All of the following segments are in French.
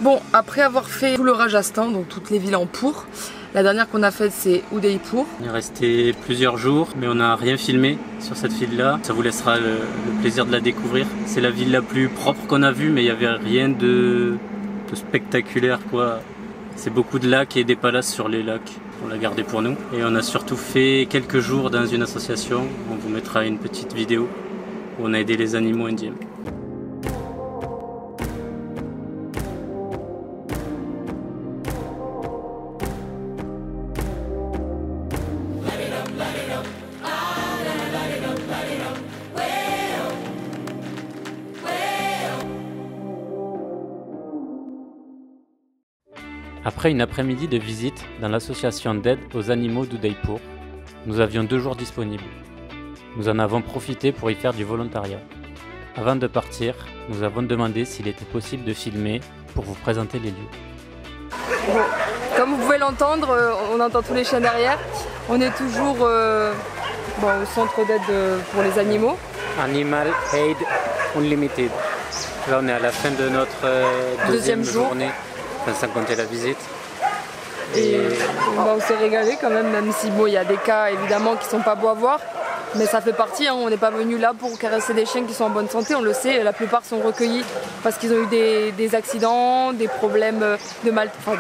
Bon, après avoir fait tout le Rajasthan, donc toutes les villes en pour, la dernière qu'on a faite c'est Udaipur. On est resté plusieurs jours, mais on n'a rien filmé sur cette ville-là. Ça vous laissera le plaisir de la découvrir. C'est la ville la plus propre qu'on a vue, mais il n'y avait rien de spectaculaire, quoi. C'est beaucoup de lacs et des palaces sur les lacs. On l'a gardé pour nous. Et on a surtout fait quelques jours dans une association. On vous mettra une petite vidéo où on a aidé les animaux indiens. Après une après-midi de visite dans l'association d'aide aux animaux d'Udaipur, nous avions 2 jours disponibles. Nous en avons profité pour y faire du volontariat. Avant de partir, nous avons demandé s'il était possible de filmer pour vous présenter les lieux. Bon, comme vous pouvez l'entendre, on entend tous les chiens derrière. On est toujours au centre d'aide pour les animaux. Animal Aid Unlimited. Là on est à la fin de notre deuxième journée. Enfin, sans compter la visite. Et on s'est régalé quand même si bon, il y a des cas évidemment qui sont pas beaux à voir, mais ça fait partie, hein, on n'est pas venu là pour caresser des chiens qui sont en bonne santé, on le sait, la plupart sont recueillis parce qu'ils ont eu des accidents, des problèmes de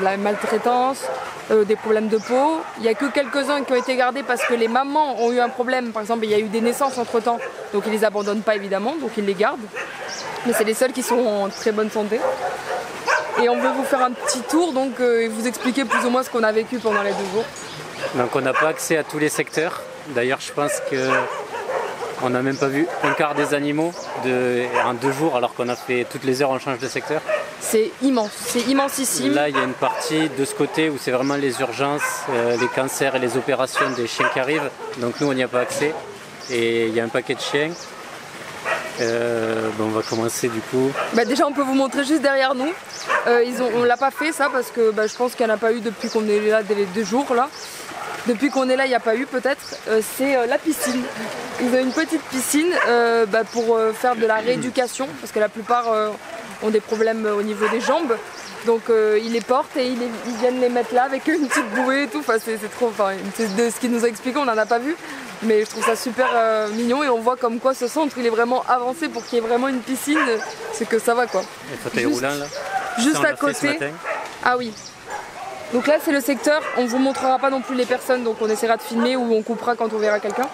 la maltraitance, des problèmes de peau. Il n'y a que quelques-uns qui ont été gardés parce que les mamans ont eu un problème, par exemple il y a eu des naissances entre temps, donc ils les abandonnent pas évidemment, donc ils les gardent. Mais c'est les seuls qui sont en très bonne santé. Et on veut vous faire un petit tour donc, et vous expliquer plus ou moins ce qu'on a vécu pendant les 2 jours. Donc on n'a pas accès à tous les secteurs. D'ailleurs je pense qu'on n'a même pas vu un quart des animaux en 2 jours alors qu'on a fait toutes les heures on change de secteur. C'est immense, c'est immensissime. Là il y a une partie de ce côté où c'est vraiment les urgences, les cancers et les opérations des chiens qui arrivent. Donc nous on n'y a pas accès et il y a un paquet de chiens. On va commencer du coup. Déjà on peut vous montrer juste derrière nous. On l'a pas fait ça parce que je pense qu'il n'y en a pas eu depuis qu'on est là dès les 2 jours là. Depuis qu'on est là il n'y a pas eu peut-être. C'est la piscine. Ils ont une petite piscine pour faire de la rééducation parce que la plupart ont des problèmes au niveau des jambes. Donc ils les portent et ils viennent les mettre là avec une petite bouée et tout. Enfin, c'est trop. Enfin, de ce qu'ils nous a expliqué, on n'en a pas vu. Mais je trouve ça super mignon et on voit comme quoi ce centre il est vraiment avancé pour qu'il y ait vraiment une piscine. C'est que ça va quoi. Et fauteuil roulant là. Juste à côté. Ah oui. Donc là c'est le secteur. On vous montrera pas non plus les personnes, donc on essaiera de filmer ou on coupera quand on verra quelqu'un.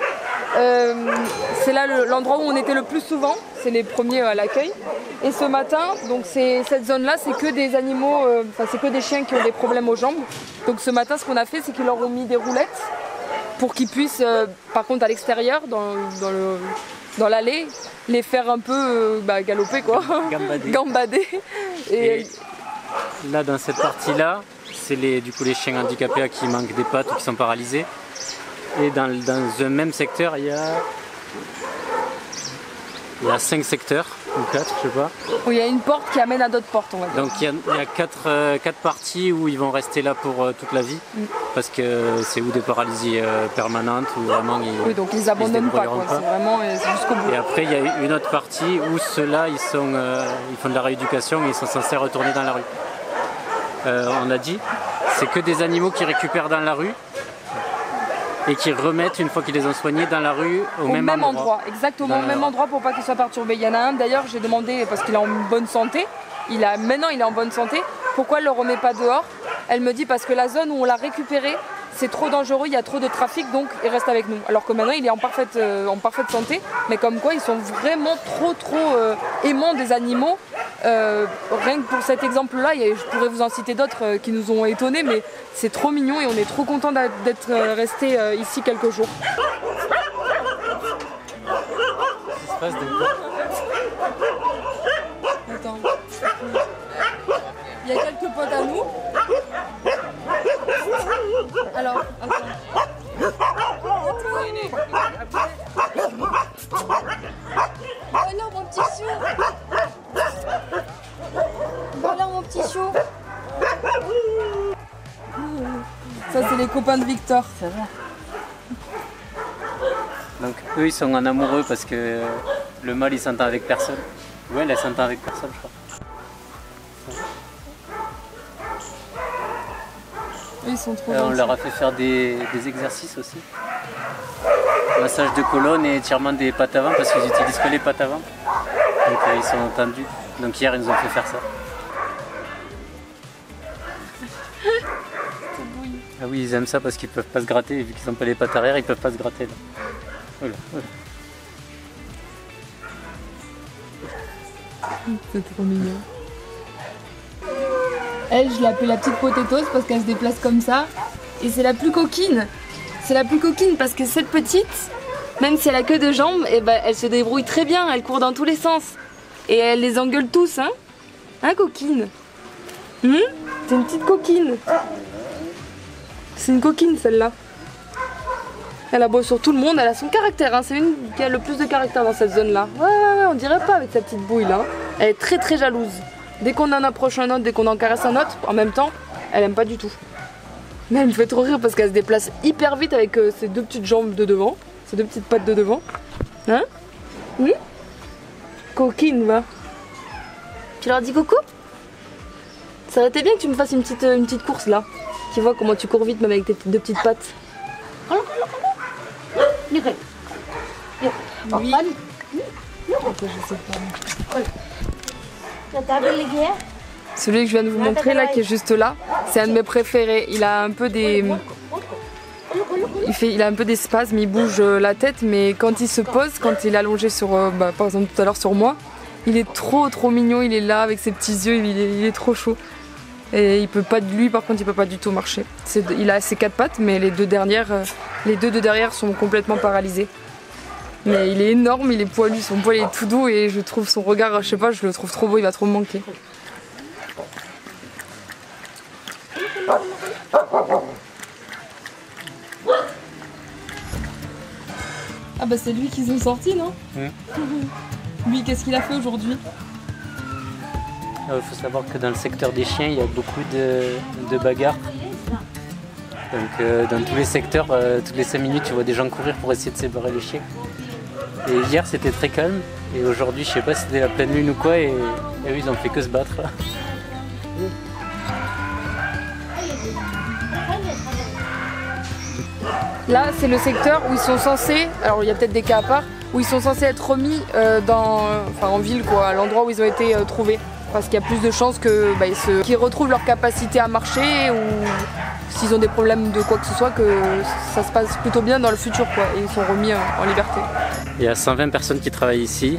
C'est là l'endroit où on était le plus souvent. C'est les premiers à l'accueil. Et ce matin, donc cette zone-là, c'est que des animaux, c'est que des chiens qui ont des problèmes aux jambes. Donc ce matin, ce qu'on a fait, c'est qu'ils leur ont mis des roulettes pour qu'ils puissent, par contre, à l'extérieur, dans l'allée, les faire un peu galoper, quoi. Gambader. Et là, dans cette partie-là, c'est du coup les chiens handicapés à qui manquent des pattes ou qui sont paralysés. Et dans un même secteur, il y a 5 secteurs, ou 4, je sais pas. Où il y a une porte qui amène à d'autres portes, on va dire. Donc il y a 4 parties où ils vont rester là pour toute la vie, parce que c'est ou des paralysies permanentes, ou vraiment oui, donc ils abandonnent pas, quoi. C'est vraiment jusqu'au bout. Et après il y a une autre partie où ceux-là, ils font de la rééducation et ils sont censés retourner dans la rue. On a dit, c'est que des animaux qui récupèrent dans la rue, et qui remettent une fois qu'ils les ont soignés dans la rue au même endroit. Exactement, au même endroit pour pas qu'ils soient perturbés. Il y en a un d'ailleurs, j'ai demandé parce qu'il est en bonne santé, maintenant il est en bonne santé, pourquoi elle ne le remet pas dehors? Elle me dit parce que la zone où on l'a récupéré, c'est trop dangereux, il y a trop de trafic, donc il reste avec nous. Alors que maintenant il est en parfaite santé, mais comme quoi ils sont vraiment trop aimants des animaux. Rien que pour cet exemple-là, je pourrais vous en citer d'autres qui nous ont étonnés, mais c'est trop mignon et on est trop contents d'être restés ici quelques jours. Qu'est-ce qui se passe Attends. Il y a quelques potes à nous. Alors, attends. Alors mon petit chou. Alors mon petit chou. Ça c'est les copains de Victor. Ça va. Donc eux ils sont en amoureux parce que le mâle il s'entend avec personne. Ouais, elle s'entend avec personne je crois. Ils sont trop On gentils. leur a fait faire des exercices aussi. Massage de colonne et étirement des pattes avant parce qu'ils utilisent que les pattes avant. Donc ils sont tendus. Donc hier ils nous ont fait faire ça. Ah oui, ils aiment ça parce qu'ils peuvent pas se gratter. Et vu qu'ils n'ont pas les pattes arrière, ils peuvent pas se gratter. Là. Voilà, voilà. C'est trop mignon. Elle, je l'appelle la petite potatoes parce qu'elle se déplace comme ça. Et c'est la plus coquine. C'est la plus coquine parce que cette petite, même si elle a que 2 jambes, eh ben, elle se débrouille très bien. Elle court dans tous les sens. Et elle les engueule tous, hein. Hein, coquine? C'est une petite coquine. C'est une coquine, celle-là. Elle aboie sur tout le monde. Elle a son caractère, hein. C'est une qui a le plus de caractère dans cette zone-là. Ouais, on dirait pas avec sa petite bouille, là. Elle est très très jalouse. Dès qu'on en approche un autre, dès qu'on en caresse un autre, en même temps, elle aime pas du tout. Mais elle me fait trop rire parce qu'elle se déplace hyper vite avec ses 2 petites jambes de devant, ses 2 petites pattes de devant. Hein? Coquine, va. Tu leur dis coucou? Ça aurait été bien que tu me fasses une petite course là. Tu vois comment tu cours vite même avec tes 2 petites pattes. Oui. Je sais pas. Celui que je viens de vous montrer là, qui est juste là, c'est un de mes préférés. Il a un peu des... Il a un peu des spasmes, il bouge la tête, mais quand il se pose, quand il est allongé sur, par exemple tout à l'heure sur moi, il est trop mignon, il est là avec ses petits yeux, il est trop chaud. Et il peut pas, lui par contre il peut pas du tout marcher. Il a ses 4 pattes, mais les 2 dernières, les 2 de derrière sont complètement paralysées. Mais il est énorme, il est poilu, son poil est tout doux et je trouve son regard, je sais pas, je le trouve trop beau, il va trop me manquer. Ah bah c'est lui qu'ils ont sorti, non? Lui, qu'est-ce qu'il a fait aujourd'hui? Il faut savoir que dans le secteur des chiens, il y a beaucoup de bagarres. Donc dans tous les secteurs, toutes les 5 minutes, tu vois des gens courir pour essayer de séparer les chiens. Et hier, c'était très calme. Et aujourd'hui, je sais pas si c'était la pleine lune ou quoi, et eux, ils ont fait que se battre. Là, c'est le secteur où ils sont censés, alors il y a peut-être des cas à part, où ils sont censés être remis en ville, quoi, à l'endroit où ils ont été trouvés. Parce qu'il y a plus de chances qu'ils retrouvent leur capacité à marcher ou s'ils ont des problèmes de quoi que ce soit, que ça se passe plutôt bien dans le futur, quoi, et ils sont remis en liberté. Il y a 120 personnes qui travaillent ici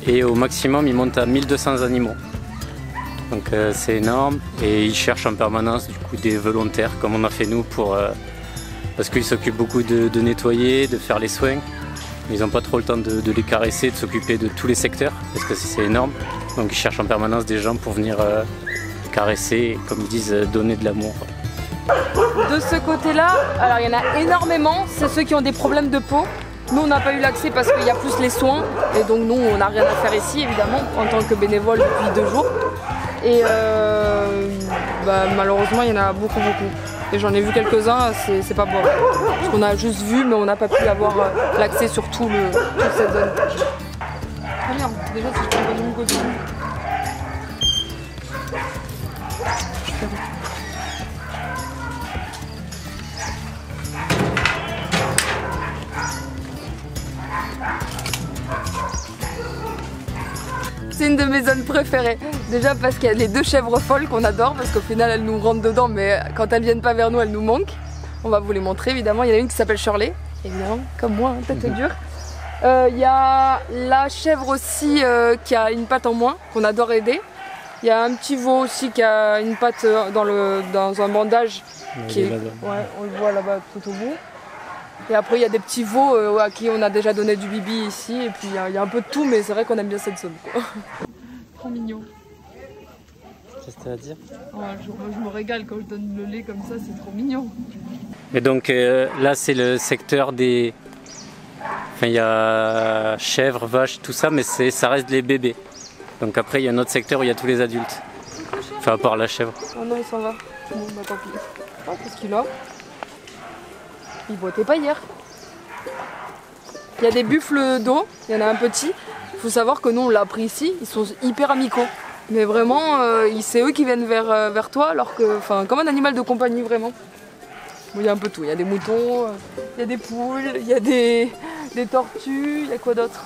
et au maximum, ils montent à 1200 animaux. Donc c'est énorme et ils cherchent en permanence du coup des volontaires comme on a fait nous parce qu'ils s'occupent beaucoup de nettoyer, de faire les soins. Ils n'ont pas trop le temps de les caresser, de s'occuper de tous les secteurs parce que c'est énorme. Donc ils cherchent en permanence des gens pour venir caresser et, comme ils disent, donner de l'amour. De ce côté-là, alors il y en a énormément, c'est ceux qui ont des problèmes de peau. Nous on n'a pas eu l'accès parce qu'il y a plus les soins et donc nous on n'a rien à faire ici évidemment en tant que bénévole depuis 2 jours. Et malheureusement il y en a beaucoup. Et j'en ai vu quelques-uns, c'est pas bon. Parce qu'on a juste vu mais on n'a pas pu avoir l'accès sur toute cette zone. Ah merde, déjà si je prends pas de mon côté. C'est une de mes zones préférées. Déjà parce qu'il y a les 2 chèvres folles qu'on adore, parce qu'au final elles nous rentrent dedans, mais quand elles viennent pas vers nous, elles nous manquent. On va vous les montrer évidemment. Il y en a une qui s'appelle Shirley, évidemment, comme moi, hein, tête dure. Il y a la chèvre aussi qui a une patte en moins, qu'on adore aider. Il y a un petit veau aussi qui a une patte dans un bandage. Ouais, on le voit là-bas tout au bout. Et après il y a des petits veaux à qui on a déjà donné du bibi ici. Et puis il y a un peu de tout, mais c'est vrai qu'on aime bien cette zone, quoi. Trop mignon. Qu'est-ce que tu as à dire? Ouais, je me régale quand je donne le lait comme ça, c'est trop mignon. Et donc là c'est le secteur des... Enfin il y a chèvres, vaches, tout ça, mais ça reste les bébés. Donc après il y a un autre secteur où il y a tous les adultes. Enfin à part la chèvre. Oh non, il s'en va. Bon bah tant pis. Oh, qu'est-ce qu'il a? Il boitait pas hier. Il y a des buffles d'eau, il y en a un petit. Il faut savoir que nous on l'a pris ici, ils sont hyper amicaux. Mais vraiment, c'est eux qui viennent vers toi, alors que, enfin, comme un animal de compagnie vraiment. Bon, il y a un peu tout, il y a des moutons, il y a des poules, il y a des tortues, il y a quoi d'autre?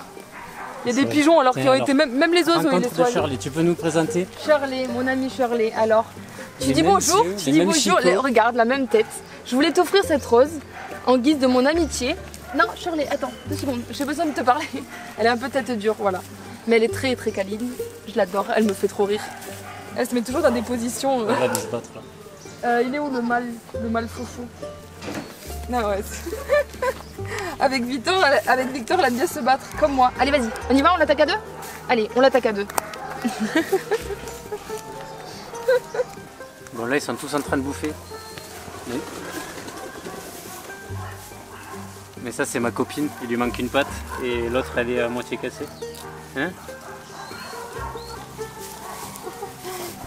Il y a des pigeons alors qui ont été, même les oiseaux. Rencontre de Shirley, tu peux nous présenter? Shirley, mon amie Shirley. Alors, tu dis bonjour, regarde la même tête. Je voulais t'offrir cette rose en guise de mon amitié. Non, Shirley, attends, 2 secondes, j'ai besoin de te parler. Elle est un peu tête dure, voilà. Mais elle est très très câline, je l'adore, elle me fait trop rire. Elle se met toujours dans des positions... On va se battre là. Il est où le mâle foufou? Ah ouais. Avec Victor, elle aime bien se battre, comme moi. Allez, vas-y, on y va, on l'attaque à 2? Allez, on l'attaque à 2. Bon, là, ils sont tous en train de bouffer. Mais ça, c'est ma copine, il lui manque une patte et l'autre, elle est à moitié cassée. Hein?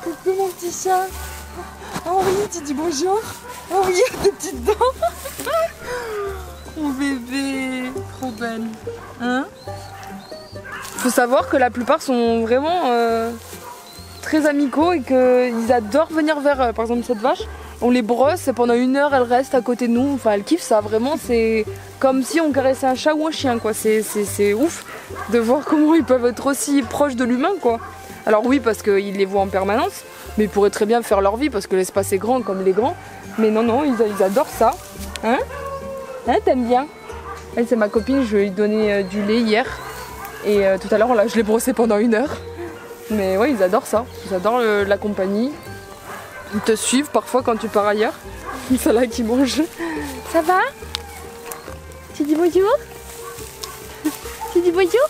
Coucou mon petit chat. Oh oui, tu dis bonjour. Oh oui, des petites dents. Mon bébé, trop belle. Hein? Faut savoir que la plupart sont vraiment très amicaux et qu'ils adorent venir vers, par exemple, cette vache. On les brosse et pendant 1 heure, elle reste à côté de nous. Enfin, elle kiffe ça. Vraiment, c'est comme si on caressait un chat ou un chien, quoi. C'est ouf de voir comment ils peuvent être aussi proches de l'humain, quoi. Alors oui, parce qu'ils les voient en permanence, mais ils pourraient très bien faire leur vie parce que l'espace est grand comme les grands. Mais non, ils adorent ça. Hein? Hein, t'aimes bien? Elle, c'est ma copine, je lui ai donné du lait hier. Et tout à l'heure, je l'ai brossé pendant 1 heure. Mais ouais, ils adorent ça. Ils adorent la compagnie. Ils te suivent parfois quand tu pars ailleurs. C'est là qui mange. Ça va? Tu dis bonjour? Tu dis bonjour?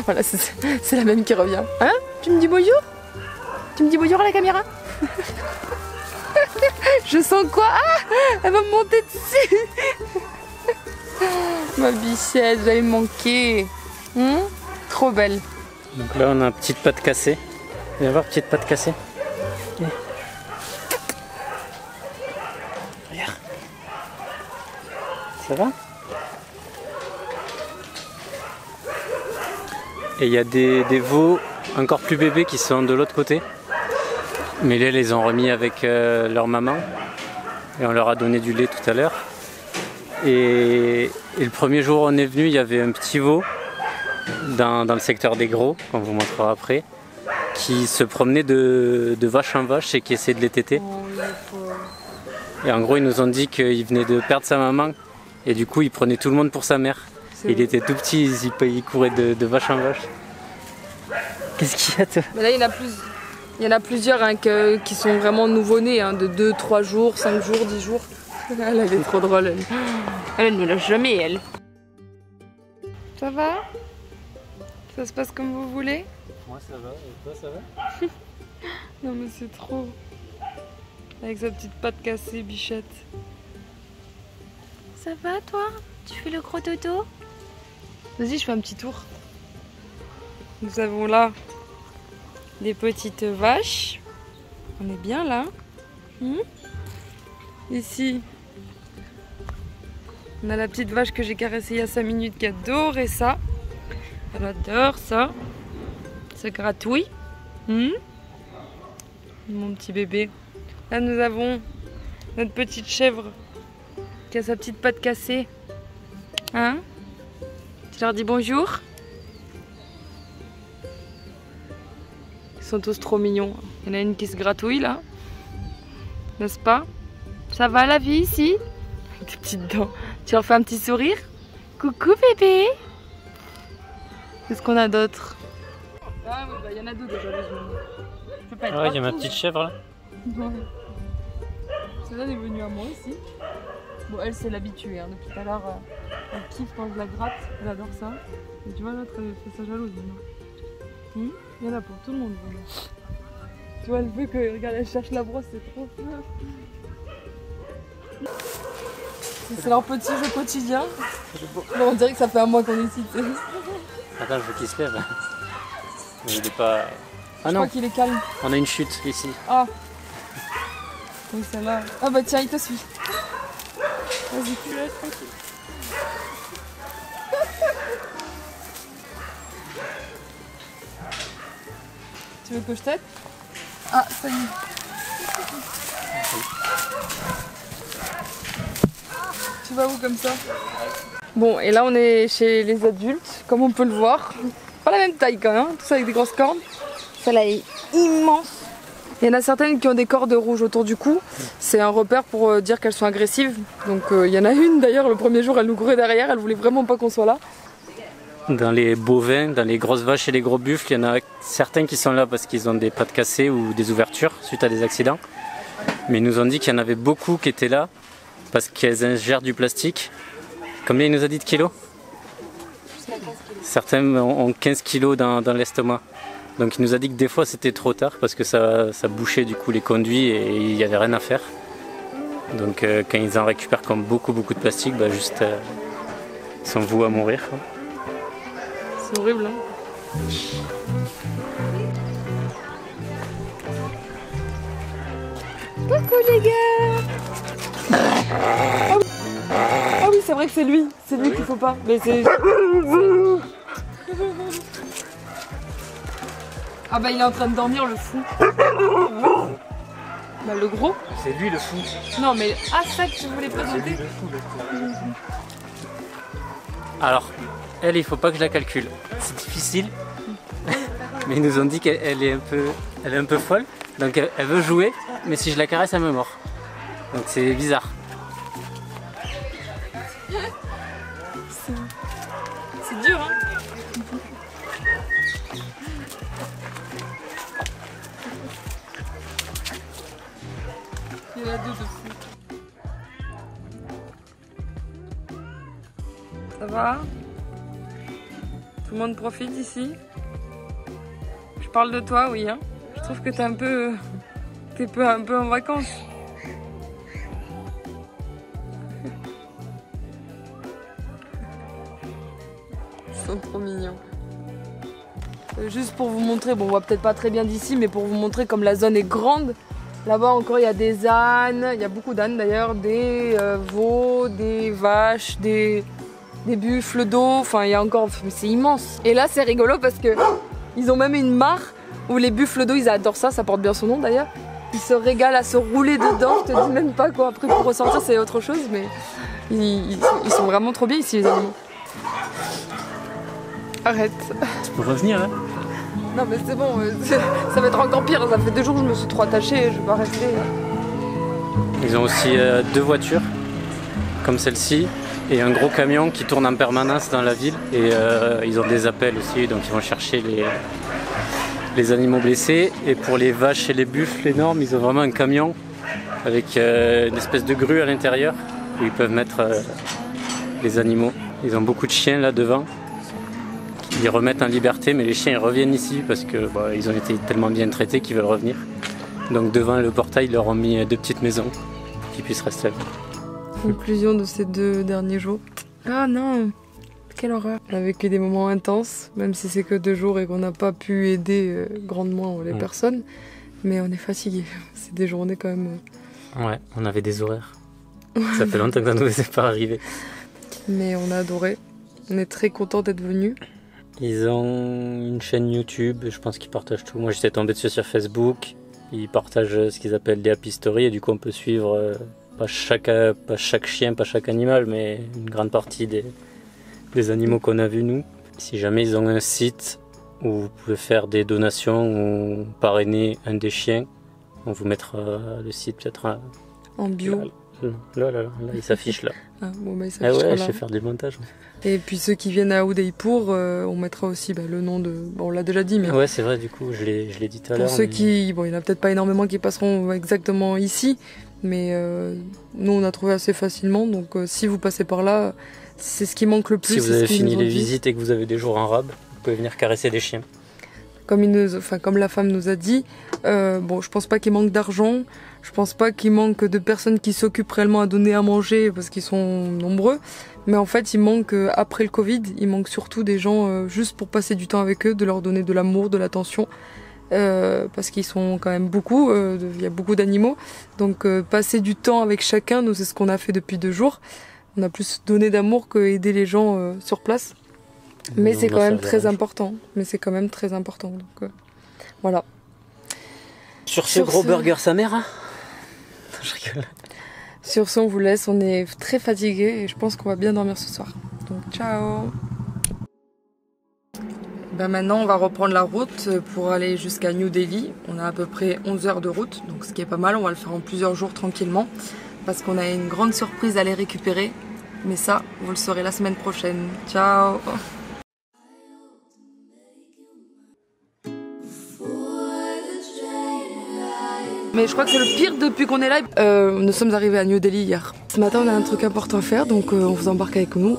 Voilà, c'est la même qui revient. Hein? Tu me dis bonjour? Tu me dis bonjour à la caméra? Je sens quoi? Ah! Elle va me monter dessus! Ma bichette, j'allais me manquer. Trop belle. Donc là, on a une petite patte cassée. Viens voir, petite patte cassée. Okay. Regarde. Ça va? Et il y a des veaux encore plus bébés qui sont de l'autre côté. Mais là, ils les ont remis avec leur maman. Et on leur a donné du lait tout à l'heure. Et le premier jour où on est venu, il y avait un petit veau dans le secteur des gros, qu'on vous montrera après, qui se promenait de vache en vache et qui essayait de les téter. Et en gros, ils nous ont dit qu'il venait de perdre sa maman. Et du coup, il prenait tout le monde pour sa mère. Il était tout petit, il courait de vache en vache. Qu'est-ce qu'il y a, toi? Mais là, il y en a plusieurs hein, qui sont vraiment nouveau-nés, hein, de 2, 3 jours, 5 jours, 10 jours. Elle est trop drôle, elle. Elle ne lâche jamais, elle. Ça va? Ça se passe comme vous voulez? Moi, ça va. Et toi, ça va? Non, mais c'est trop. Avec sa petite patte cassée, bichette. Ça va, toi? Tu fais le gros dodo? Vas-y, je fais un petit tour. Nous avons là des petites vaches. On est bien là. Ici, on a la petite vache que j'ai caressée il y a 5 minutes qui adorait ça. Elle adore ça. Ça gratouille. Mon petit bébé. Là, nous avons notre petite chèvre qui a sa petite patte cassée. Hein? Tu leur dis bonjour? Ils sont tous trop mignons. Il y en a une qui se gratouille là. N'est-ce pas? Ça va la vie ici? Avec tes petites dents. Tu leur fais un petit sourire? Coucou bébé! Qu'est-ce qu'on a d'autre? Ah oui, bah il y en a 2 déjà. Je peux pas être ouais, il y a ma petite chèvre là. Celle-là est venue à moi aussi. Bon, elle c'est l'habituée. Hein. Depuis tout à l'heure, elle kiffe quand je la gratte. Elle adore ça. Et tu vois, l'autre elle fait sa jalouse maintenant. Il y en a pour tout le monde vraiment. Tu vois, elle veut que, regarde, elle cherche la brosse, c'est trop fort. C'est leur petit jeu quotidien. Bon, on dirait que ça fait un mois qu'on est ici. Attends, je veux qu'il se lève. Mais il est pas... Ah je non, crois qu'il est calme. On a une chute ici. Ah. Oui, celle-là. Ah bah tiens, il te suit. Vas-y, tu laisses tranquille. Tu veux que je t'aide? Ah, ça y est. Tu vas où comme ça? Bon, et là on est chez les adultes, comme on peut le voir. Pas la même taille quand même, hein, tous avec des grosses cornes. Celle-là est immense. Il y en a certaines qui ont des cordes rouges autour du cou. C'est un repère pour dire qu'elles sont agressives. Donc il y en a une d'ailleurs, le premier jour elle nous courait derrière, elle voulait vraiment pas qu'on soit là. Dans les bovins, dans les grosses vaches et les gros buffles, il y en a certains qui sont là parce qu'ils ont des pattes cassées ou des ouvertures suite à des accidents. Mais ils nous ont dit qu'il y en avait beaucoup qui étaient là parce qu'elles ingèrent du plastique. Combien il nous a dit de kilos? Certains ont 15 kilos dans l'estomac. Donc il nous a dit que des fois c'était trop tard parce que ça bouchait du coup les conduits et il n'y avait rien à faire. Donc quand ils en récupèrent comme beaucoup de plastique, bah juste ils sont voués à mourir, quoi. C'est horrible, hein. Coucou les gars. Ah oui, c'est vrai que c'est lui qu'il faut pas. Mais c'est... Ah bah il est en train de dormir le fou. Bah le gros. C'est lui le fou. Non mais ça que je voulais présenter. Alors, elle, il faut pas que je la calcule. C'est difficile. Mais ils nous ont dit qu'elle est un peu folle. Donc elle veut jouer, mais si je la caresse, elle me mord. Donc c'est bizarre. C'est dur, hein. Il y en a deux de fou. Ça va? Tout le monde profite ici? Je parle de toi, oui, hein. Je trouve que t'es un peu en vacances. Ils sont trop mignons. Juste pour vous montrer, bon on voit peut-être pas très bien d'ici, mais pour vous montrer comme la zone est grande. Là-bas encore il y a des ânes, il y a beaucoup d'ânes d'ailleurs, des veaux, des vaches, des buffles d'eau, enfin il y a encore, c'est immense. Et là c'est rigolo parce que ils ont même une mare où les buffles d'eau, ils adorent ça, ça porte bien son nom d'ailleurs. Ils se régalent à se rouler dedans, je te dis même pas quoi. Après pour ressortir c'est autre chose, mais ils sont vraiment trop bien ici les animaux. Arrête. Tu peux revenir là? Non mais c'est bon, ça va être encore pire, ça fait 2 jours que je me suis trop attachée, je vais pas rester. Ils ont aussi 2 voitures, comme celle-ci, et un gros camion qui tourne en permanence dans la ville. Et ils ont des appels aussi, donc ils vont chercher les animaux blessés. Et pour les vaches et les buffles énormes, ils ont vraiment un camion avec une espèce de grue à l'intérieur où ils peuvent mettre les animaux. Ils ont beaucoup de chiens là devant. Ils remettent en liberté, mais les chiens ils reviennent ici parce que ils ont été tellement bien traités qu'ils veulent revenir. Donc devant le portail, ils leur ont mis 2 petites maisons pour qu'ils puissent rester là. Conclusion de ces 2 derniers jours. Ah non, quelle horreur. On a vécu des moments intenses, même si c'est que 2 jours et qu'on n'a pas pu aider grandement les personnes. Mais on est fatigué. C'est des journées quand même. Ouais, on avait des horaires. Ça fait longtemps que ça nous est pas arrivé. Mais on a adoré. On est très contents d'être venus. Ils ont une chaîne YouTube, je pense qu'ils partagent tout. Moi j'étais tombé dessus sur Facebook. Ils partagent ce qu'ils appellent des Happy Stories et du coup on peut suivre pas chaque chien, pas chaque animal, mais une grande partie des animaux qu'on a vus nous. Si jamais ils ont un site où vous pouvez faire des donations ou parrainer un des chiens, on vous mettra le site peut-être en bio. Là, il s'affiche là. Ah, bon, bah, il s'affiche ouais, là. Je sais faire des montages. Et puis ceux qui viennent à Udaipur, on mettra aussi le nom de... Bon, on l'a déjà dit, mais... Ouais, c'est vrai, du coup, je l'ai dit tout à l'heure. Pour ceux qui... Bon, il n'y en a peut-être pas énormément qui passeront exactement ici, mais nous, on a trouvé assez facilement. Donc, si vous passez par là, c'est ce qui manque le plus. Si vous avez fini les visites et que vous avez des jours en rab, vous pouvez venir caresser des chiens. Comme la femme nous a dit, bon, je pense pas qu'il manque d'argent. Je pense pas qu'il manque de personnes qui s'occupent réellement à donner à manger parce qu'ils sont nombreux. Mais en fait, il manque, après le Covid, il manque surtout des gens juste pour passer du temps avec eux, de leur donner de l'amour, de l'attention. Parce qu'ils sont quand même beaucoup, il y a beaucoup d'animaux. Donc passer du temps avec chacun, nous c'est ce qu'on a fait depuis 2 jours. On a plus donné d'amour que aider les gens sur place. Mais c'est quand même très important. Donc voilà. Sur ce gros burger sa mère, hein. Je rigole. Sur ce, on vous laisse, on est très fatigués et je pense qu'on va bien dormir ce soir. Donc ciao. Maintenant on va reprendre la route pour aller jusqu'à New Delhi. On a à peu près 11 heures de route, donc ce qui est pas mal, on va le faire en plusieurs jours tranquillement. Parce qu'on a une grande surprise à les récupérer. Mais ça, vous le saurez la semaine prochaine. Ciao. Mais je crois que c'est le pire depuis qu'on est là. Nous sommes arrivés à New Delhi hier. Ce matin on a un truc important à faire, donc on vous embarque avec nous.